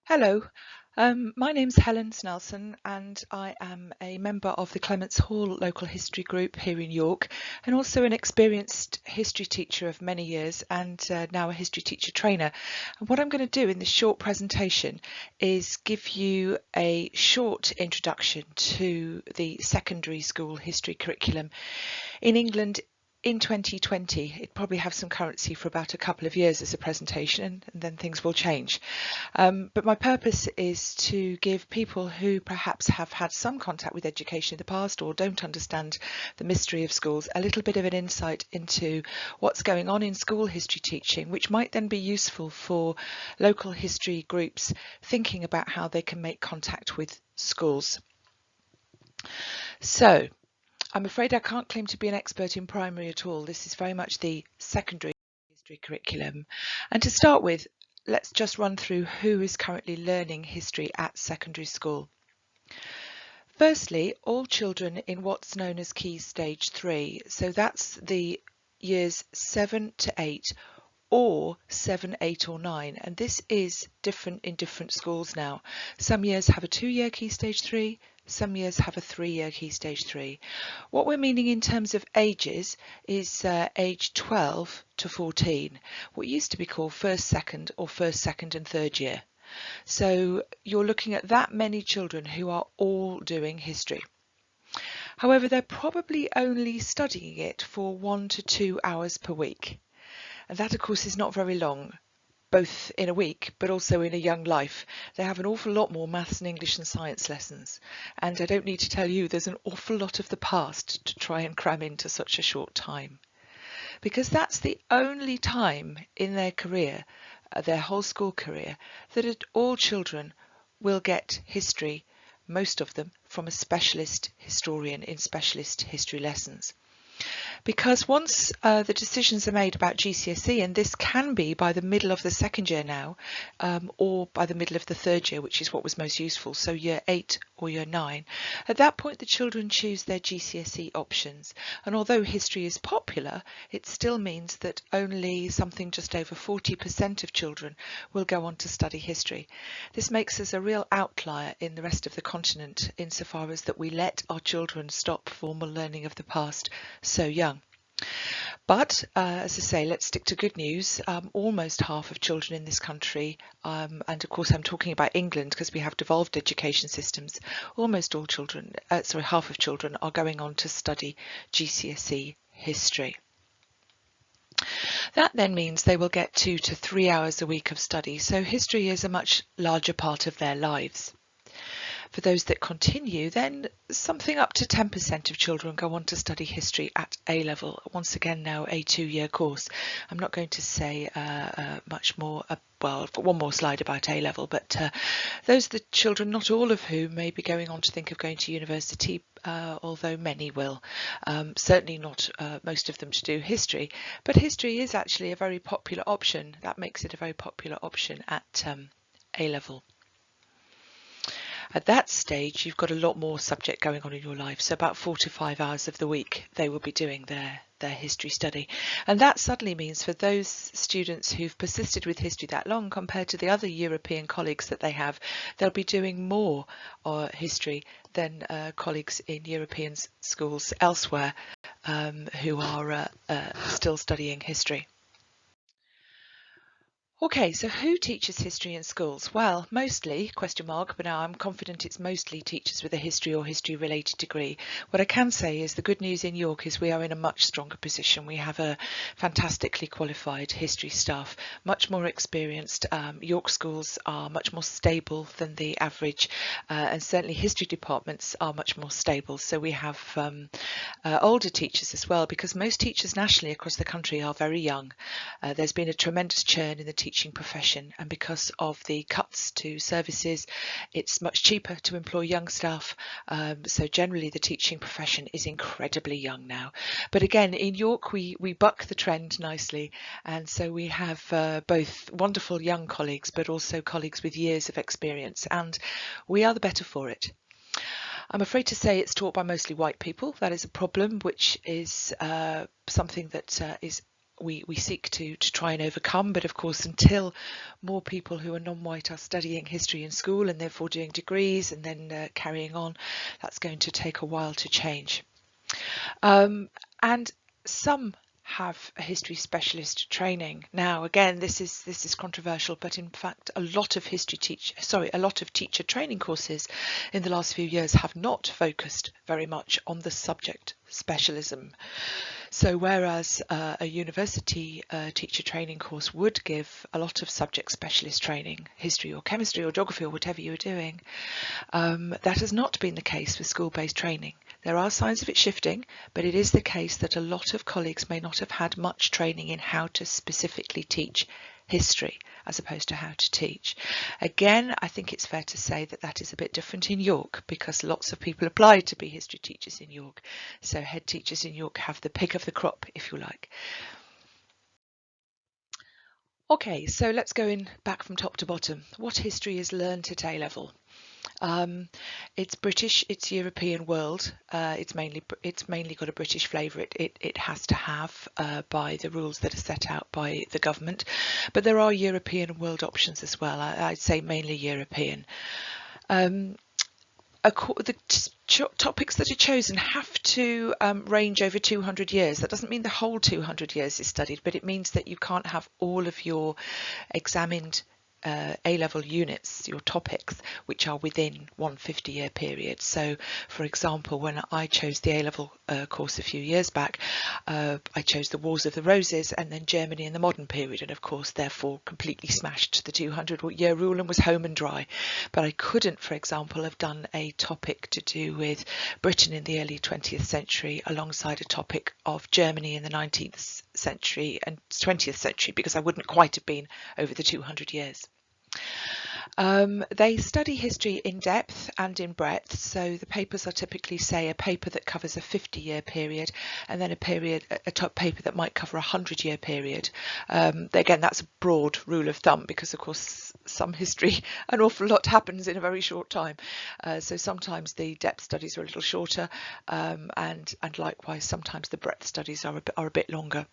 Hello, my name's Helen Snelson and I am a member of the Clements Hall Local History Group here in York and also an experienced history teacher of many years and now a history teacher trainer. And what I'm going to do in this short presentation is give you a short introduction to the secondary school history curriculum in England in 2020. It probably have some currency for about a couple of years as a presentation and then things will change. But my purpose is to give people who perhaps have had some contact with education in the past or don't understand the mystery of schools a little bit of an insight into what's going on in school history teaching, which might then be useful for local history groups thinking about how they can make contact with schools. So, I'm afraid I can't claim to be an expert in primary at all. This is very much the secondary history curriculum. And to start with, let's just run through who is currently learning history at secondary school. Firstly, all children in what's known as Key Stage 3. So that's the years 7 to 8 or 7, 8 or 9. And this is different in different schools now. Some years have a 2-year Key Stage 3. Some years have a 3-year Key Stage 3. What we're meaning in terms of ages is age 12 to 14, what used to be called first, second or first, second and third year. So you're looking at that many children who are all doing history. However, they're probably only studying it for 1 to 2 hours per week. And that, of course, is not very long, both in a week, but also in a young life. They have an awful lot more maths and English and science lessons. And I don't need to tell you, there's an awful lot of the past to try and cram into such a short time. Because that's the only time in their career, their whole school career, that all children will get history, most of them from a specialist historian in specialist history lessons. Because once the decisions are made about GCSE, and this can be by the middle of the second year now, or by the middle of the third year, which is what was most useful, so year 8 or year 9, at that point the children choose their GCSE options. And although history is popular, it still means that only something just over 40% of children will go on to study history. This makes us a real outlier in the rest of the continent insofar as that we let our children stop formal learning of the past so young. But as I say, let's stick to good news. Almost half of children in this country, and of course I'm talking about England because we have devolved education systems, almost all children, half of children are going on to study GCSE history. That then means they will get 2 to 3 hours a week of study, so history is a much larger part of their lives. For those that continue, then something up to 10% of children go on to study history at A level. Once again, now a 2-year course. I'm not going to say much more. Well, I've got one more slide about A level, but those are the children, not all of whom may be going on to think of going to university, although many will. Certainly not most of them to do history, but history is actually a very popular option. That makes it a very popular option at A level. At that stage, you've got a lot more subject going on in your life. So about 4 to 5 hours of the week, they will be doing their history study. And that suddenly means for those students who've persisted with history that long compared to the other European colleagues that they have, they'll be doing more history than colleagues in European schools elsewhere who are still studying history. Okay, so who teaches history in schools? Well, mostly, but now I'm confident it's mostly teachers with a history or history related degree. What I can say is the good news in York is we are in a much stronger position. We have a fantastically qualified history staff, much more experienced. York schools are much more stable than the average, and certainly history departments are much more stable. So we have older teachers as well, because most teachers nationally across the country are very young. There's been a tremendous churn in the teaching profession, and because of the cuts to services, it's much cheaper to employ young staff. So generally the teaching profession is incredibly young now. But again, in York we buck the trend nicely, and so we have both wonderful young colleagues but also colleagues with years of experience, and we are the better for it. I'm afraid to say it's taught by mostly white people. That is a problem, which is something that is we seek to try and overcome. But of course, until more people who are non-white are studying history in school and therefore doing degrees and then carrying on, that's going to take a while to change. And some have a history specialist training. Now, again, this is controversial, but in fact, a lot of teacher training courses in the last few years have not focused very much on the subject specialism. So whereas a university teacher training course would give a lot of subject specialist training, history or chemistry or geography or whatever you're doing, that has not been the case with school-based training. There are signs of it shifting, but it is the case that a lot of colleagues may not have had much training in how to specifically teach history as opposed to how to teach. Again, I think it's fair to say that that is a bit different in York because lots of people applied to be history teachers in York. So head teachers in York have the pick of the crop, if you like. Okay, so let's go in back from top to bottom. What history is learned at A-level? It's British, it's European world. It's mainly got a British flavour. It has to have by the rules that are set out by the government. But there are European world options as well. I'd say mainly European. The topics that are chosen have to range over 200 years. That doesn't mean the whole 200 years is studied, but it means that you can't have all of your examined A-level units, your topics, which are within one 50-year period. So, for example, when I chose the A-level course a few years back, I chose the Wars of the Roses and then Germany in the modern period, and of course, therefore, completely smashed the 200-year rule and was home and dry. But I couldn't, for example, have done a topic to do with Britain in the early 20th century alongside a topic of Germany in the 19th century and 20th century because I wouldn't quite have been over the 200 years. They study history in depth and in breadth, so the papers are typically, say, a paper that covers a 50-year period and then a top paper that might cover a 100-year period. Again, that's a broad rule of thumb because, of course, some history, an awful lot happens in a very short time. So sometimes the depth studies are a little shorter and likewise sometimes the breadth studies are a bit longer.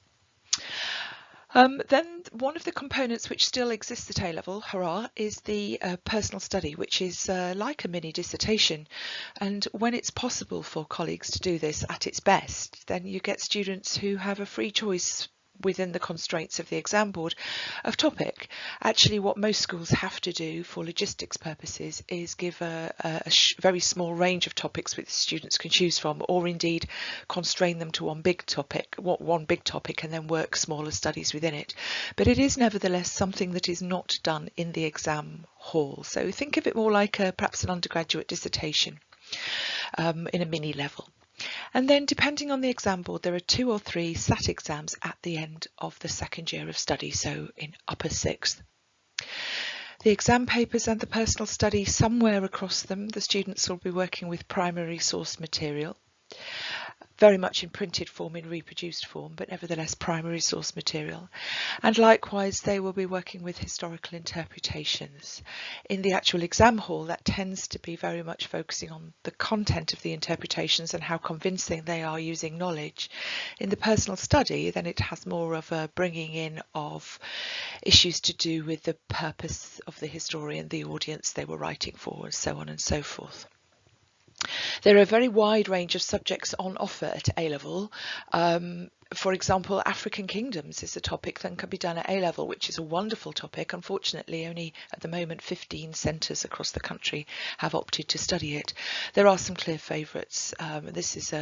Then one of the components which still exists at A-level, hurrah, is the personal study, which is like a mini dissertation. And when it's possible for colleagues to do this at its best, then you get students who have a free choice within the constraints of the exam board of topic. Actually, what most schools have to do for logistics purposes is give a very small range of topics which students can choose from, or indeed constrain them to one big topic and then work smaller studies within it. But it is nevertheless something that is not done in the exam hall. So think of it more like perhaps an undergraduate dissertation in a mini level. And then, depending on the exam board, there are 2 or 3 SAT exams at the end of the second year of study, so in upper 6th. The exam papers and the personal study, somewhere across them, the students will be working with primary source material, very much in printed form, in reproduced form, but nevertheless primary source material. And likewise, they will be working with historical interpretations. In the actual exam hall, that tends to be very much focusing on the content of the interpretations and how convincing they are using knowledge. In the personal study, then it has more of a bringing in of issues to do with the purpose of the historian, the audience they were writing for, and so on and so forth. There are a very wide range of subjects on offer at A-level. For example, African kingdoms is a topic that can be done at A-level, which is a wonderful topic. Unfortunately, only at the moment 15 centres across the country have opted to study it. There are some clear favourites. This is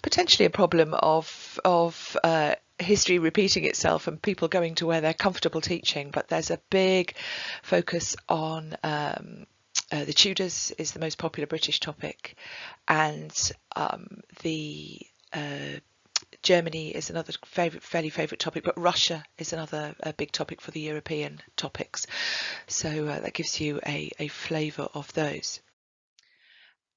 potentially a problem of history repeating itself and people going to where they're comfortable teaching, but there's a big focus on the Tudors is the most popular British topic, and the Germany is another fairly favourite topic, but Russia is another big topic for the European topics. So that gives you a flavour of those.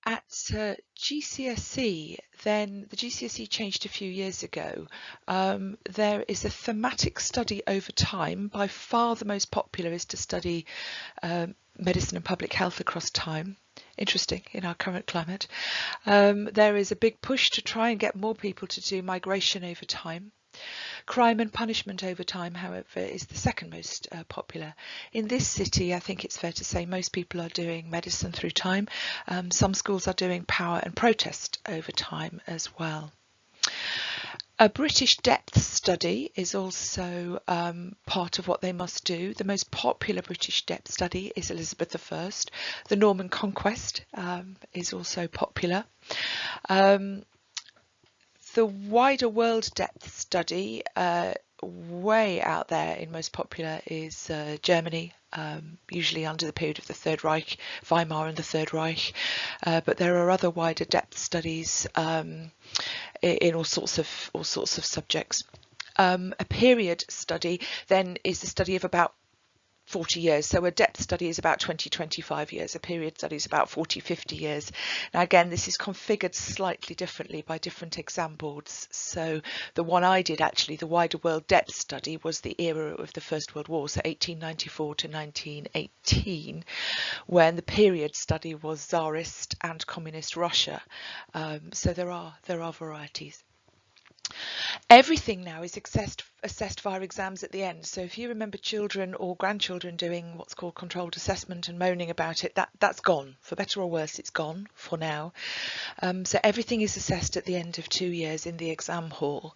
At GCSE, then the GCSE changed a few years ago. There is a thematic study over time. By far the most popular is to study medicine and public health across time. Interesting in our current climate. There is a big push to try and get more people to do migration over time. Crime and Punishment over time, however, is the second most popular. In this city, I think it's fair to say most people are doing Medicine Through Time. Some schools are doing Power and Protest over time as well. A British depth study is also part of what they must do. The most popular British depth study is Elizabeth I. The Norman Conquest is also popular. The wider world depth study, way out there in most popular, is Germany, usually under the period of the Third Reich, Weimar and the Third Reich. But there are other wider depth studies in all sorts of subjects. A period study then is the study of about 40 years. So a depth study is about 20-25 years. A period study is about 40-50 years. Now again, this is configured slightly differently by different exam boards. So the one I did, actually, the wider world depth study, was the era of the First World War, so 1894 to 1918, when the period study was Tsarist and Communist Russia. So there are varieties. Everything now is assessed via exams at the end. So if you remember children or grandchildren doing what's called controlled assessment and moaning about it, that's gone. For better or worse, it's gone for now. So everything is assessed at the end of 2 years in the exam hall.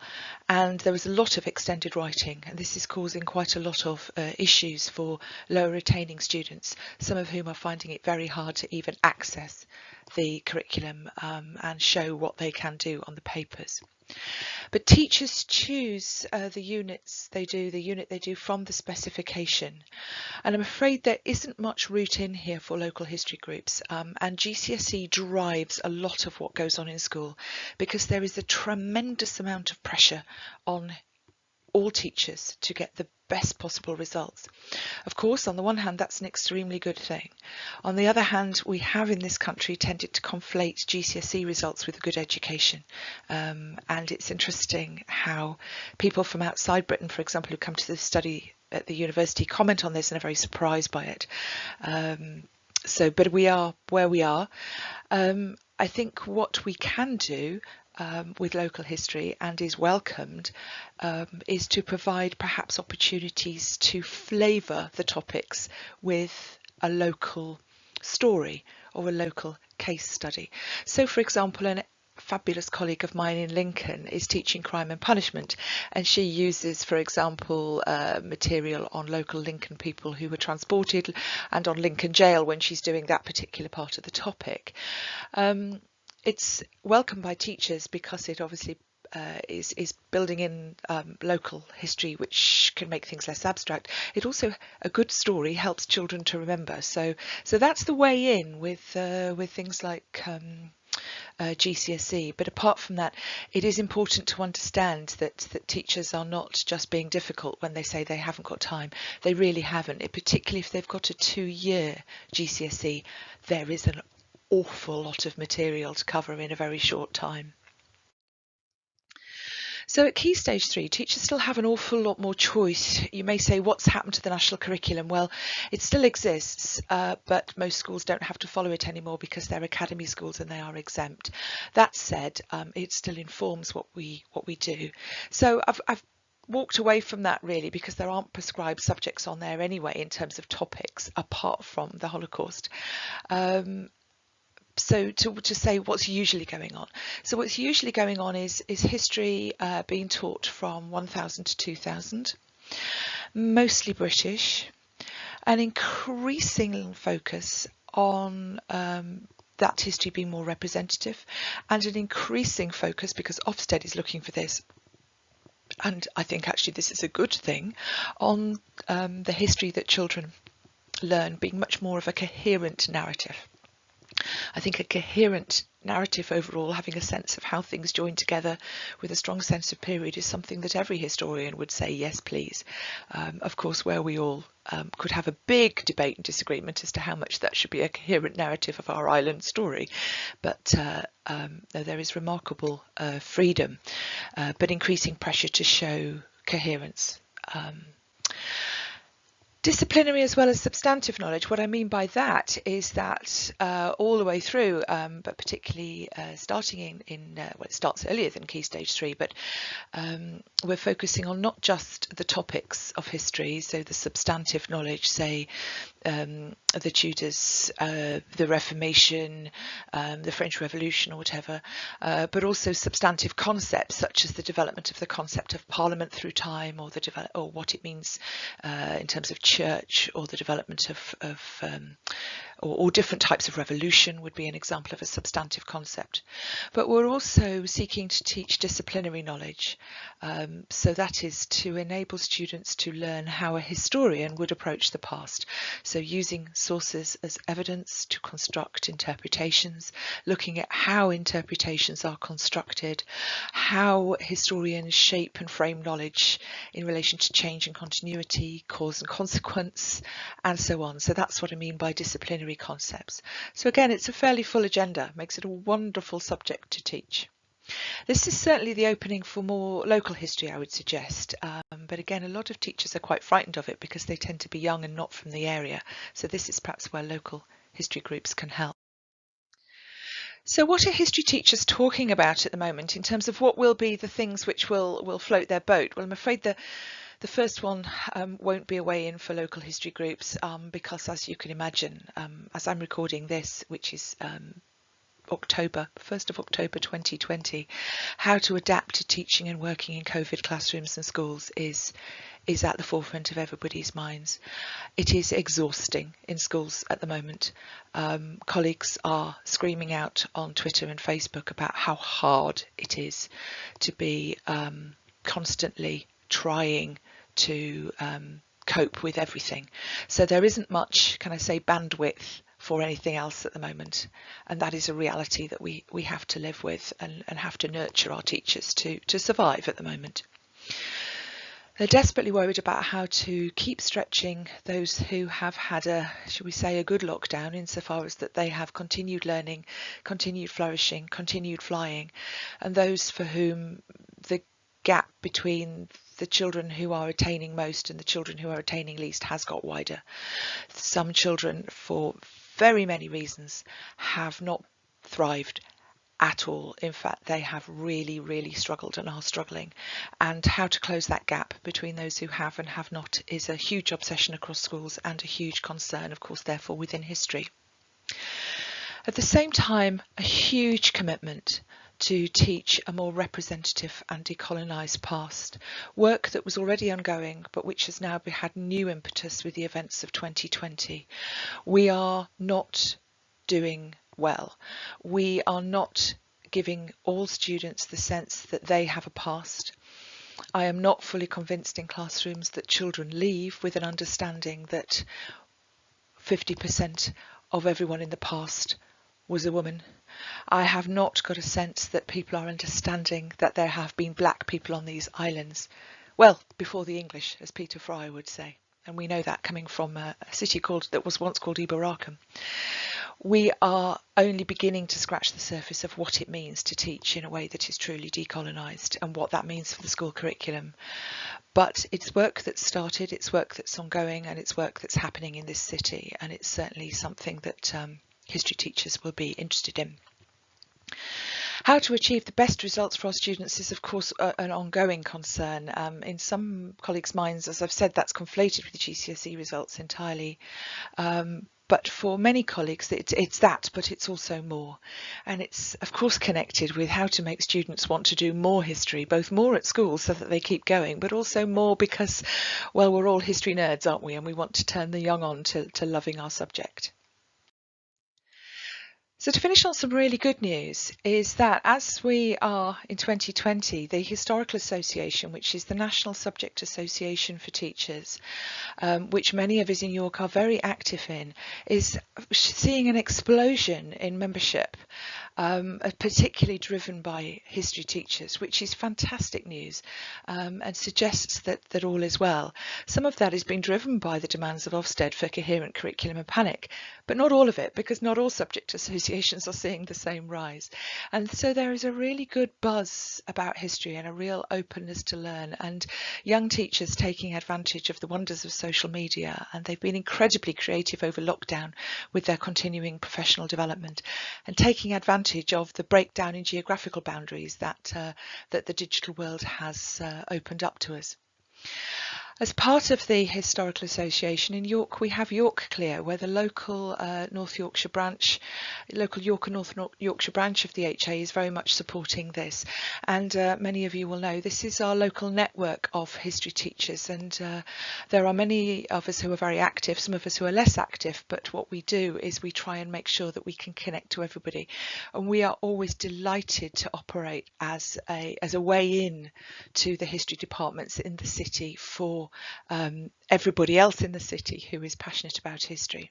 And there is a lot of extended writing, and this is causing quite a lot of issues for lower retaining students, some of whom are finding it very hard to even access the curriculum and show what they can do on the papers. But teachers choose the unit they do from the specification, and I'm afraid there isn't much route in here for local history groups, and GCSE drives a lot of what goes on in school, because there is a tremendous amount of pressure on all teachers to get the best possible results. Of course, on the one hand, that's an extremely good thing. On the other hand, we have in this country tended to conflate GCSE results with a good education. And it's interesting how people from outside Britain, for example, who come to the study at the university, comment on this and are very surprised by it. But we are where we are. I think what we can do with local history, and is welcomed, is to provide perhaps opportunities to flavour the topics with a local story or a local case study. So, for example, a fabulous colleague of mine in Lincoln is teaching Crime and Punishment, and she uses, for example, material on local Lincoln people who were transported, and on Lincoln Jail when she's doing that particular part of the topic. It's welcomed by teachers because it obviously is building in local history, which can make things less abstract. It also, a good story helps children to remember. So that's the way in with things like GCSE. But apart from that, it is important to understand that teachers are not just being difficult when they say they haven't got time. They really haven't. Particularly if they've got a 2-year GCSE, there is an awful lot of material to cover in a very short time. So at Key Stage 3, teachers still have an awful lot more choice. You may say, what's happened to the national curriculum? Well, it still exists, but most schools don't have to follow it anymore because they're academy schools and they are exempt. That said, it still informs what we do. So I've walked away from that really because there aren't prescribed subjects on there anyway in terms of topics apart from the Holocaust. So to say what's usually going on. So what's usually going on is history being taught from 1000 to 2000, mostly British, an increasing focus on that history being more representative, and an increasing focus, because Ofsted is looking for this, and I think actually this is a good thing, on the history that children learn being much more of a coherent narrative. I think a coherent narrative overall, having a sense of how things join together with a strong sense of period, is something that every historian would say, yes, please. Of course, where we all could have a big debate and disagreement as to how much that should be a coherent narrative of our island story. But there is remarkable freedom, but increasing pressure to show coherence. Disciplinary as well as substantive knowledge. What I mean by that is that all the way through, but particularly starting well, it starts earlier than Key Stage 3, but we're focusing on not just the topics of history, so the substantive knowledge, say the Tudors, the Reformation, the French Revolution or whatever, but also substantive concepts such as the development of the concept of Parliament through time, or what it means in terms of church, or the development or different types of revolution would be an example of a substantive concept. But we're also seeking to teach disciplinary knowledge. So that is to enable students to learn how a historian would approach the past. So using sources as evidence to construct interpretations, looking at how interpretations are constructed, how historians shape and frame knowledge in relation to change and continuity, cause and consequence, and so on. So that's what I mean by disciplinary concepts. So again, it's a fairly full agenda, makes it a wonderful subject to teach. This is certainly the opening for more local history, I would suggest, but again, a lot of teachers are quite frightened of it because they tend to be young and not from the area, so this is perhaps where local history groups can help. So what are history teachers talking about at the moment in terms of what will be the things which will float their boat? Well, I'm afraid the first one won't be a way in for local history groups because, as you can imagine, as I'm recording this, which is 1st of October 2020, how to adapt to teaching and working in COVID classrooms and schools is at the forefront of everybody's minds. It is exhausting in schools at the moment. Colleagues are screaming out on Twitter and Facebook about how hard it is to be constantly trying to cope with everything. So there isn't much, can I say, bandwidth for anything else at the moment, and that is a reality that we have to live with and have to nurture our teachers to survive at the moment. They're desperately worried about how to keep stretching those who have had a, shall we say, a good lockdown, insofar as that they have continued learning, continued flourishing, continued flying, and those for whom the gap between the children who are attaining most and the children who are attaining least has got wider. Some children, for very many reasons, have not thrived at all. In fact, they have really, really struggled and are struggling. And how to close that gap between those who have and have not is a huge obsession across schools and a huge concern, of course, therefore, within history. At the same time, a huge commitment to teach a more representative and decolonised past, work that was already ongoing but which has now had new impetus with the events of 2020. We are not doing well. We are not giving all students the sense that they have a past. I am not fully convinced in classrooms that children leave with an understanding that 50% of everyone in the past was a woman. I have not got a sense that people are understanding that there have been black people on these islands, well, before the English, as Peter Fry would say. And we know that coming from a city that was once called Ibaraki. We are only beginning to scratch the surface of what it means to teach in a way that is truly decolonised and what that means for the school curriculum. But it's work that's started, it's work that's ongoing, and it's work that's happening in this city, and it's certainly something that history teachers will be interested in. How to achieve the best results for our students is, of course, an ongoing concern. In some colleagues' minds, as I've said, that's conflated with the GCSE results entirely. But for many colleagues, it's that, but it's also more. And it's, of course, connected with how to make students want to do more history, both more at school so that they keep going, but also more because, well, we're all history nerds, aren't we? And we want to turn the young on to loving our subject. So to finish on some really good news is that as we are in 2020, the Historical Association, which is the National Subject Association for Teachers, which many of us in York are very active in, is seeing an explosion in membership, particularly driven by history teachers, which is fantastic news and suggests that all is well. Some of that is being driven by the demands of Ofsted for coherent curriculum and panic, but not all of it, because not all subject associations associations are seeing the same rise. And so there is a really good buzz about history and a real openness to learn, and young teachers taking advantage of the wonders of social media. And they've been incredibly creative over lockdown with their continuing professional development and taking advantage of the breakdown in geographical boundaries that the digital world has opened up to us. As part of the Historical Association in York, we have York Clear, where the local North Yorkshire branch of the HA is very much supporting this. And many of you will know this is our local network of history teachers, and there are many of us who are very active, some of us who are less active, but what we do is we try and make sure that we can connect to everybody. And we are always delighted to operate as a way in to the history departments in the city for everybody else in the city who is passionate about history.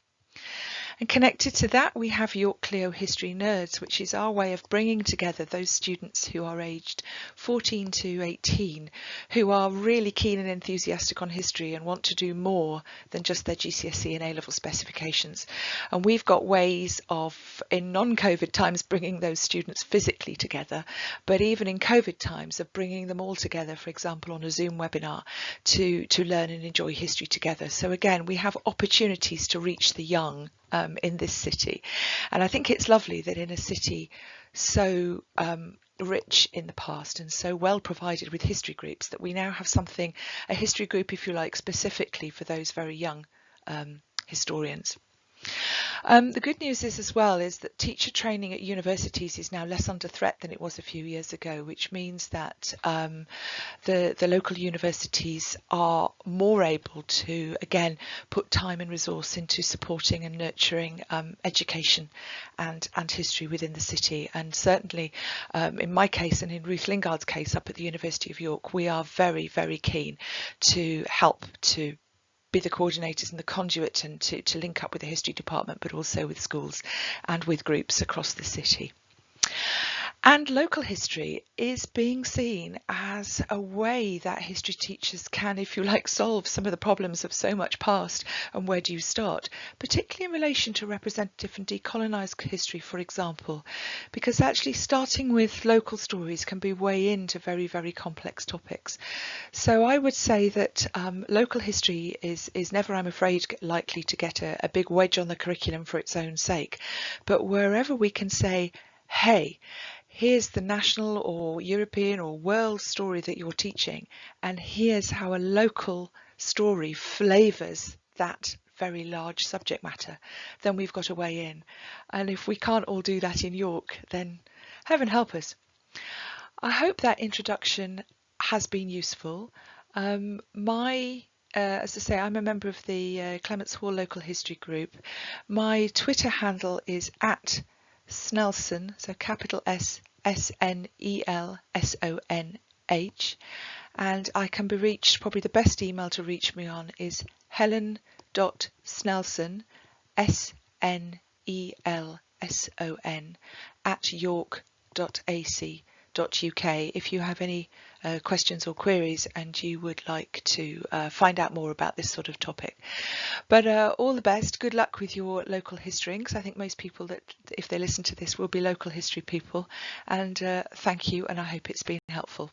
And connected to that, we have York Clio History Nerds, which is our way of bringing together those students who are aged 14 to 18, who are really keen and enthusiastic on history and want to do more than just their GCSE and A-level specifications. And we've got ways of, in non-COVID times, bringing those students physically together, but even in COVID times, of bringing them all together, for example, on a Zoom webinar to learn and enjoy history together. So again, we have opportunities to reach the young in this city, and I think it's lovely that in a city so rich in the past and so well provided with history groups, that we now have a history group, if you like, specifically for those very young historians. The good news is as well is that teacher training at universities is now less under threat than it was a few years ago, which means that the local universities are more able to, again, put time and resource into supporting and nurturing education and history within the city. And certainly in my case and in Ruth Lingard's case up at the University of York, we are very, very keen to help to be the coordinators and the conduit and to link up with the history department, but also with schools and with groups across the city. And local history is being seen as a way that history teachers can, if you like, solve some of the problems of so much past. And where do you start? Particularly in relation to representative and decolonised history, for example, because actually starting with local stories can be way into very, very complex topics. So I would say that local history is never, I'm afraid, likely to get a big wedge on the curriculum for its own sake. But wherever we can say, hey, here's the national or European or world story that you're teaching, and here's how a local story flavours that very large subject matter, then we've got a way in. And if we can't all do that in York, then heaven help us. I hope that introduction has been useful. As I say, I'm a member of the Clements Hall Local History Group. My Twitter handle is @Snelson, so capital SNELSONH, and I can be reached, probably the best email to reach me on is helen.snelson, SNELSON, @york.ac.uk if you have any questions or queries and you would like to find out more about this sort of topic. But all the best, good luck with your local history, because I think most people that if they listen to this will be local history people, and thank you, and I hope it's been helpful.